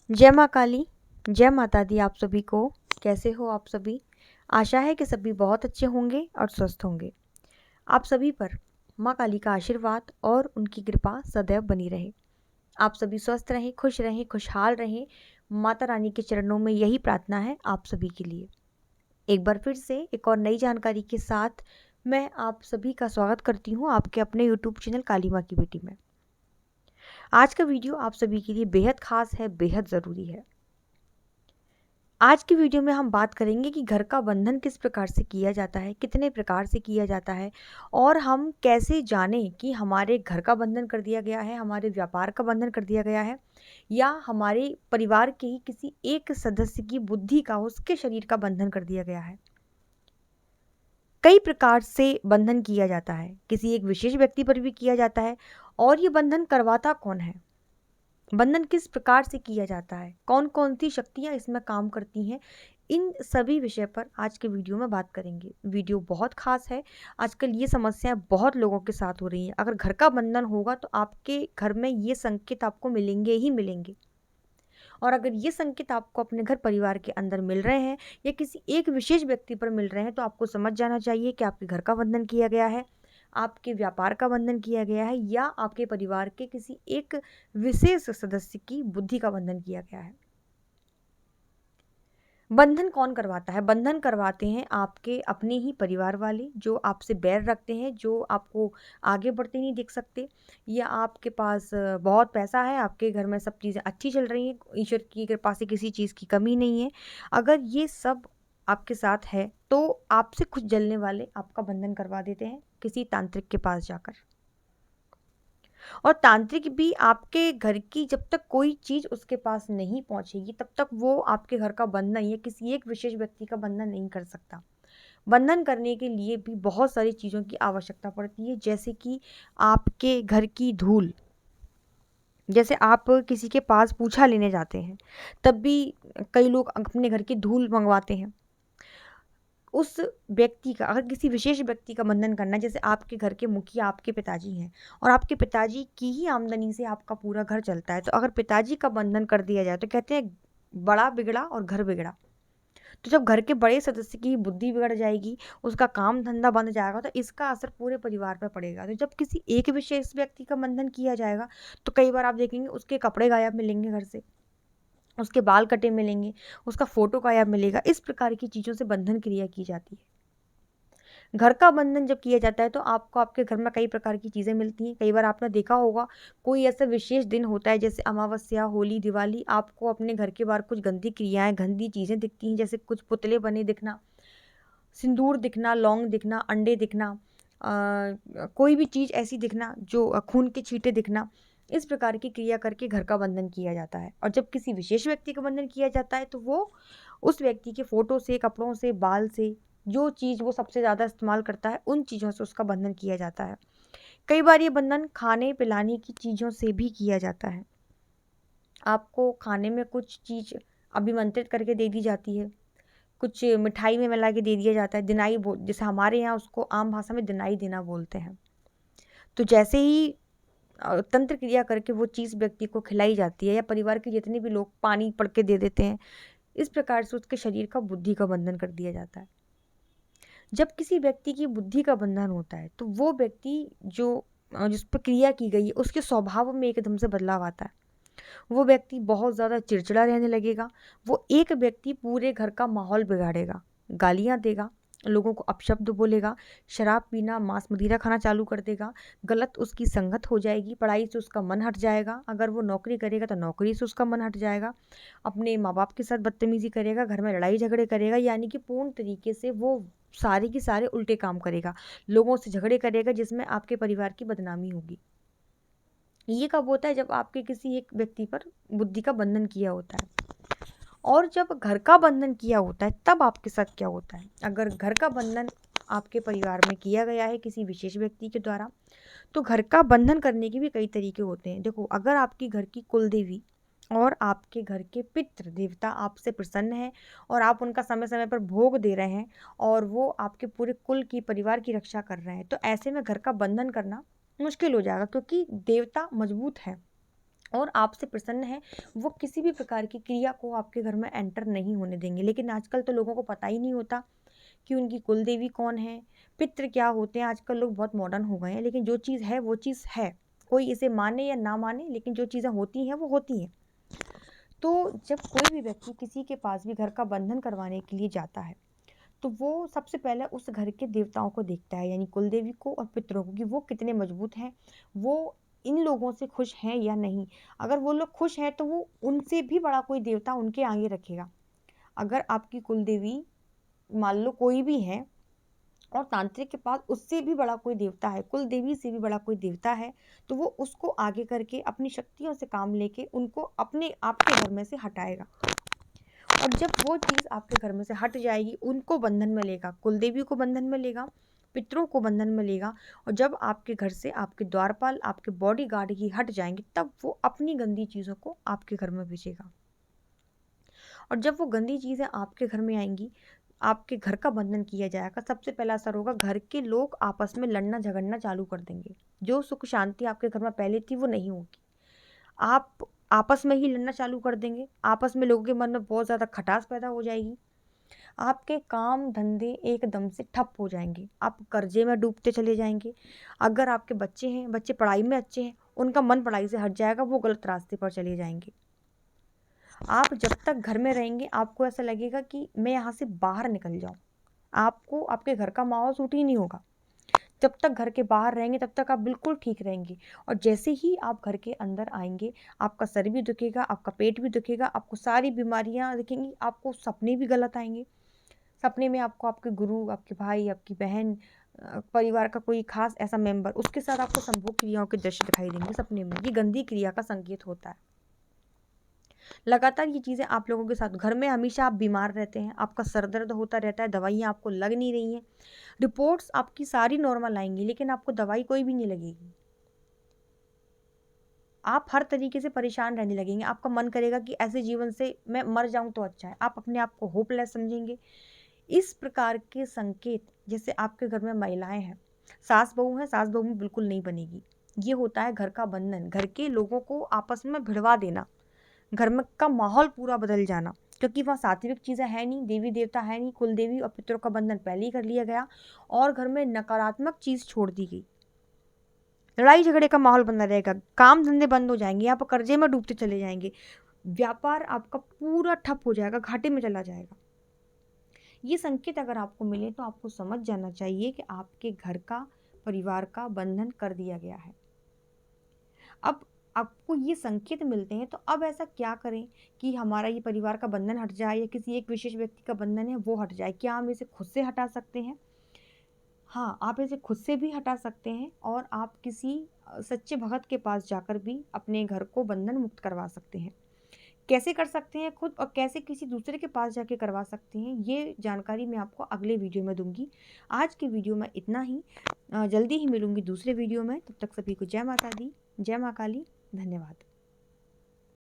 जय माँ काली, जय माता दी आप सभी को। कैसे हो आप सभी? आशा है कि सभी बहुत अच्छे होंगे और स्वस्थ होंगे। आप सभी पर माँ काली का आशीर्वाद और उनकी कृपा सदैव बनी रहे। आप सभी स्वस्थ रहें, खुश रहें, खुशहाल रहें। माता रानी के चरणों में यही प्रार्थना है आप सभी के लिए। एक बार फिर से एक और नई जानकारी के साथ मैं आप सभी का स्वागत करती हूँ आपके अपने यूट्यूब चैनल काली माँ की बेटी में। आज का वीडियो आप सभी के लिए बेहद खास है, बेहद ज़रूरी है। आज की वीडियो में हम बात करेंगे कि घर का बंधन किस प्रकार से किया जाता है, कितने प्रकार से किया जाता है और हम कैसे जानें कि हमारे घर का बंधन कर दिया गया है, हमारे व्यापार का बंधन कर दिया गया है या हमारे परिवार के ही किसी एक सदस्य की बुद्धि का, उसके शरीर का बंधन कर दिया गया है। कई प्रकार से बंधन किया जाता है, किसी एक विशेष व्यक्ति पर भी किया जाता है। और ये बंधन करवाता कौन है, बंधन किस प्रकार से किया जाता है, कौन कौन सी शक्तियां इसमें काम करती हैं, इन सभी विषय पर आज के वीडियो में बात करेंगे। वीडियो बहुत खास है। आजकल ये समस्याएं बहुत लोगों के साथ हो रही हैं। अगर घर का बंधन होगा तो आपके घर में ये संकेत आपको मिलेंगे ही मिलेंगे। और अगर ये संकेत आपको अपने घर परिवार के अंदर मिल रहे हैं या किसी एक विशेष व्यक्ति पर मिल रहे हैं तो आपको समझ जाना चाहिए कि आपके घर का बंधन किया गया है, आपके व्यापार का बंधन किया गया है या आपके परिवार के किसी एक विशेष सदस्य की बुद्धि का बंधन किया गया है। बंधन कौन करवाता है? बंधन करवाते हैं आपके अपने ही परिवार वाले, जो आपसे बैर रखते हैं, जो आपको आगे बढ़ते नहीं देख सकते, या आपके पास बहुत पैसा है, आपके घर में सब चीज़ें अच्छी चल रही हैं, ईश्वर की कृपा से किसी चीज़ की कमी नहीं है। अगर ये सब आपके साथ है तो आपसे कुछ जलने वाले आपका बंधन करवा देते हैं किसी तांत्रिक के पास जाकर। और तांत्रिक भी आपके घर की जब तक कोई चीज़ उसके पास नहीं पहुंचेगी तब तक वो आपके घर का बंधन या किसी एक विशेष व्यक्ति का बंधन नहीं कर सकता। बंधन करने के लिए भी बहुत सारी चीज़ों की आवश्यकता पड़ती है, जैसे कि आपके घर की धूल। जैसे आप किसी के पास पूछा लेने जाते हैं तब भी कई लोग अपने घर की धूल मंगवाते हैं। उस व्यक्ति का, अगर किसी विशेष व्यक्ति का बंधन करना है, जैसे आपके घर के मुखिया आपके पिताजी हैं और आपके पिताजी की ही आमदनी से आपका पूरा घर चलता है, तो अगर पिताजी का बंधन कर दिया जाए तो कहते हैं बड़ा बिगड़ा और घर बिगड़ा। तो जब घर के बड़े सदस्य की बुद्धि बिगड़ जाएगी, उसका काम धंधा बंद जाएगा, तो इसका असर पूरे परिवार पर पड़ेगा। तो जब किसी एक विशेष व्यक्ति का बंधन किया जाएगा तो कई बार आप देखेंगे उसके कपड़े गायब मिलेंगे घर से, उसके बाल कटे मिलेंगे, उसका फोटो गायब मिलेगा। इस प्रकार की चीज़ों से बंधन क्रिया की जाती है। घर का बंधन जब किया जाता है तो आपको आपके घर में कई प्रकार की चीज़ें मिलती हैं। कई बार आपने देखा होगा कोई ऐसा विशेष दिन होता है जैसे अमावस्या, होली, दिवाली, आपको अपने घर के बाहर कुछ गंदी क्रियाएं, गंदी चीज़ें दिखती हैं, जैसे कुछ पुतले बने दिखना, सिंदूर दिखना, लौंग दिखना, अंडे दिखना, कोई भी चीज़ ऐसी दिखना जो खून के छींटे दिखना। इस प्रकार की क्रिया करके घर का बंधन किया जाता है। और जब किसी विशेष व्यक्ति का बंधन किया जाता है तो वो उस व्यक्ति के फोटो से, कपड़ों से, बाल से, जो चीज़ वो सबसे ज़्यादा इस्तेमाल करता है उन चीज़ों से उसका बंधन किया जाता है। कई बार ये बंधन खाने पिलाने की चीज़ों से भी किया जाता है। आपको खाने में कुछ चीज़ अभिमंत्रित करके दे दी जाती है, कुछ मिठाई में मिला के दे दिया जाता है। दिनाई बोल, जैसे हमारे यहाँ उसको आम भाषा में दिनाई देना बोलते हैं। तो जैसे ही तंत्र क्रिया करके वो चीज़ व्यक्ति को खिलाई जाती है या परिवार के जितने भी लोग पानी पड़ के दे देते हैं, इस प्रकार से उसके शरीर का, बुद्धि का बंधन कर दिया जाता है। जब किसी व्यक्ति की बुद्धि का बंधन होता है तो वो व्यक्ति जो जिस पर क्रिया की गई है उसके स्वभाव में एकदम से बदलाव आता है। वो व्यक्ति बहुत ज़्यादा चिड़चिड़ा रहने लगेगा। वो एक व्यक्ति पूरे घर का माहौल बिगाड़ेगा, गालियाँ देगा, लोगों को अपशब्द बोलेगा, शराब पीना, मांस मदिरा खाना चालू कर देगा, गलत उसकी संगत हो जाएगी, पढ़ाई से उसका मन हट जाएगा, अगर वो नौकरी करेगा तो नौकरी से उसका मन हट जाएगा, अपने माँ बाप के साथ बदतमीजी करेगा, घर में लड़ाई झगड़े करेगा, यानी कि पूर्ण तरीके से वो सारे के सारे उल्टे काम करेगा, लोगों से झगड़े करेगा, जिसमें आपके परिवार की बदनामी होगी। ये कब होता है? जब आपके किसी एक व्यक्ति पर बुद्धि का बंधन किया होता है। और जब घर का बंधन किया होता है तब आपके साथ क्या होता है? अगर घर का बंधन आपके परिवार में किया गया है किसी विशेष व्यक्ति के द्वारा, तो घर का बंधन करने के भी कई तरीके होते हैं। देखो, अगर आपकी घर की कुल देवी और आपके घर के पितृ देवता आपसे प्रसन्न हैं और आप उनका समय समय पर भोग दे रहे हैं और वो आपके पूरे कुल की, परिवार की रक्षा कर रहे हैं, तो ऐसे में घर का बंधन करना मुश्किल हो जाएगा, क्योंकि देवता मजबूत है, और आपसे प्रसन्न है, वो किसी भी प्रकार की क्रिया को आपके घर में एंटर नहीं होने देंगे। लेकिन आजकल तो लोगों को पता ही नहीं होता कि उनकी कुल देवी कौन है, पितृ क्या होते हैं। आजकल लोग बहुत मॉडर्न हो गए हैं, लेकिन जो चीज़ है वो चीज़ है। कोई इसे माने या ना माने, लेकिन जो चीज़ें होती हैं वो होती हैं। तो जब कोई भी व्यक्ति किसी के पास भी घर का बंधन करवाने के लिए जाता है, तो वो सबसे पहले उस घर के देवताओं को देखता है, यानी कुल देवी को और पितरों को, कि वो कितने मजबूत हैं, वो इन लोगों से खुश हैं या नहीं। अगर वो लोग खुश हैं तो वो उनसे भी बड़ा कोई देवता उनके आगे रखेगा। अगर आपकी कुल देवी मान लो कोई भी है और तांत्रिक के पास उससे भी बड़ा कोई देवता है, कुल देवी से भी बड़ा कोई देवता है, तो वो उसको आगे करके अपनी शक्तियों से काम लेके उनको अपने आपके घर में से हटाएगा। और जब वो चीज़ आपके घर में से हट जाएगी, उनको बंधन में लेगा, कुल देवी को बंधन में लेगा, पितरों को बंधन में लेगा। और जब आपके घर से आपके द्वारपाल, आपके बॉडीगार्ड ही हट जाएंगे, तब वो अपनी गंदी चीज़ों को आपके घर में भेजेगा। और जब वो गंदी चीज़ें आपके घर में आएंगी, आपके घर का बंधन किया जाएगा, सबसे पहला असर होगा, घर के लोग आपस में लड़ना झगड़ना चालू कर देंगे। जो सुख शांति आपके घर में पहले थी वो नहीं होगी। आप आपस में ही लड़ना चालू कर देंगे, आपस में लोगों के मन में बहुत ज़्यादा खटास पैदा हो जाएगी। आपके काम धंधे एकदम से ठप हो जाएंगे, आप कर्जे में डूबते चले जाएंगे। अगर आपके बच्चे हैं, बच्चे पढ़ाई में अच्छे हैं, उनका मन पढ़ाई से हट जाएगा, वो गलत रास्ते पर चले जाएंगे। आप जब तक घर में रहेंगे, आपको ऐसा लगेगा कि मैं यहाँ से बाहर निकल जाऊँ। आपको आपके घर का माहौल सूट ही नहीं होगा। जब तक घर के बाहर रहेंगे तब तक आप बिल्कुल ठीक रहेंगे, और जैसे ही आप घर के अंदर आएंगे, आपका सर भी दुखेगा, आपका पेट भी दुखेगा, आपको सारी बीमारियां दिखेंगी, आपको सपने भी गलत आएंगे। सपने में आपको आपके गुरु, आपके भाई, आपकी बहन, परिवार का कोई खास ऐसा मेंबर, उसके साथ आपको संभोग क्रियाओं के दृश्य दिखाई देंगे सपने में। ये गंदी क्रिया का संकेत होता है। लगातार ये चीज़ें आप लोगों के साथ, घर में हमेशा आप बीमार रहते हैं, आपका सर दर्द होता रहता है, दवाइयाँ आपको लग नहीं रही हैं, रिपोर्ट्स आपकी सारी नॉर्मल आएंगी, लेकिन आपको दवाई कोई भी नहीं लगेगी। आप हर तरीके से परेशान रहने लगेंगे, आपका मन करेगा कि ऐसे जीवन से मैं मर जाऊं तो अच्छा है। आप अपने आप को होपलेस समझेंगे। इस प्रकार के संकेत, जैसे आपके घर में महिलाएं हैं, सास बहू हैं, सास बहू में बिल्कुल नहीं बनेगी। ये होता है घर का बंधन, घर के लोगों को आपस में भिड़वा देना, घर में का माहौल पूरा बदल जाना। क्योंकि वहाँ सात्विक चीज़ें है नहीं, देवी देवता है नहीं, कुल देवी और पितरों का बंधन पहले ही कर लिया गया, और घर में नकारात्मक चीज़ छोड़ दी गई। लड़ाई झगड़े का माहौल बना रहेगा, काम धंधे बंद हो जाएंगे, आप कर्जे में डूबते चले जाएंगे, व्यापार आपका पूरा ठप हो जाएगा, घाटे में चला जाएगा। ये संकेत अगर आपको मिले तो आपको समझ जाना चाहिए कि आपके घर का, परिवार का बंधन कर दिया गया है। अब आपको ये संकेत मिलते हैं, तो अब ऐसा क्या करें कि हमारा ये परिवार का बंधन हट जाए, या किसी एक विशेष व्यक्ति का बंधन है वो हट जाए। क्या हम इसे खुद से हटा सकते हैं? हाँ, आप इसे खुद से भी हटा सकते हैं, और आप किसी सच्चे भगत के पास जाकर भी अपने घर को बंधन मुक्त करवा सकते हैं। कैसे कर सकते हैं खुद, और कैसे किसी दूसरे के पास जाके करवा सकते हैं, ये जानकारी मैं आपको अगले वीडियो में दूंगी। आज की वीडियो में इतना ही। जल्दी ही मिलूंगी दूसरे वीडियो में। तब तक सभी को जय माता दी, जय माँ काली। धन्यवाद।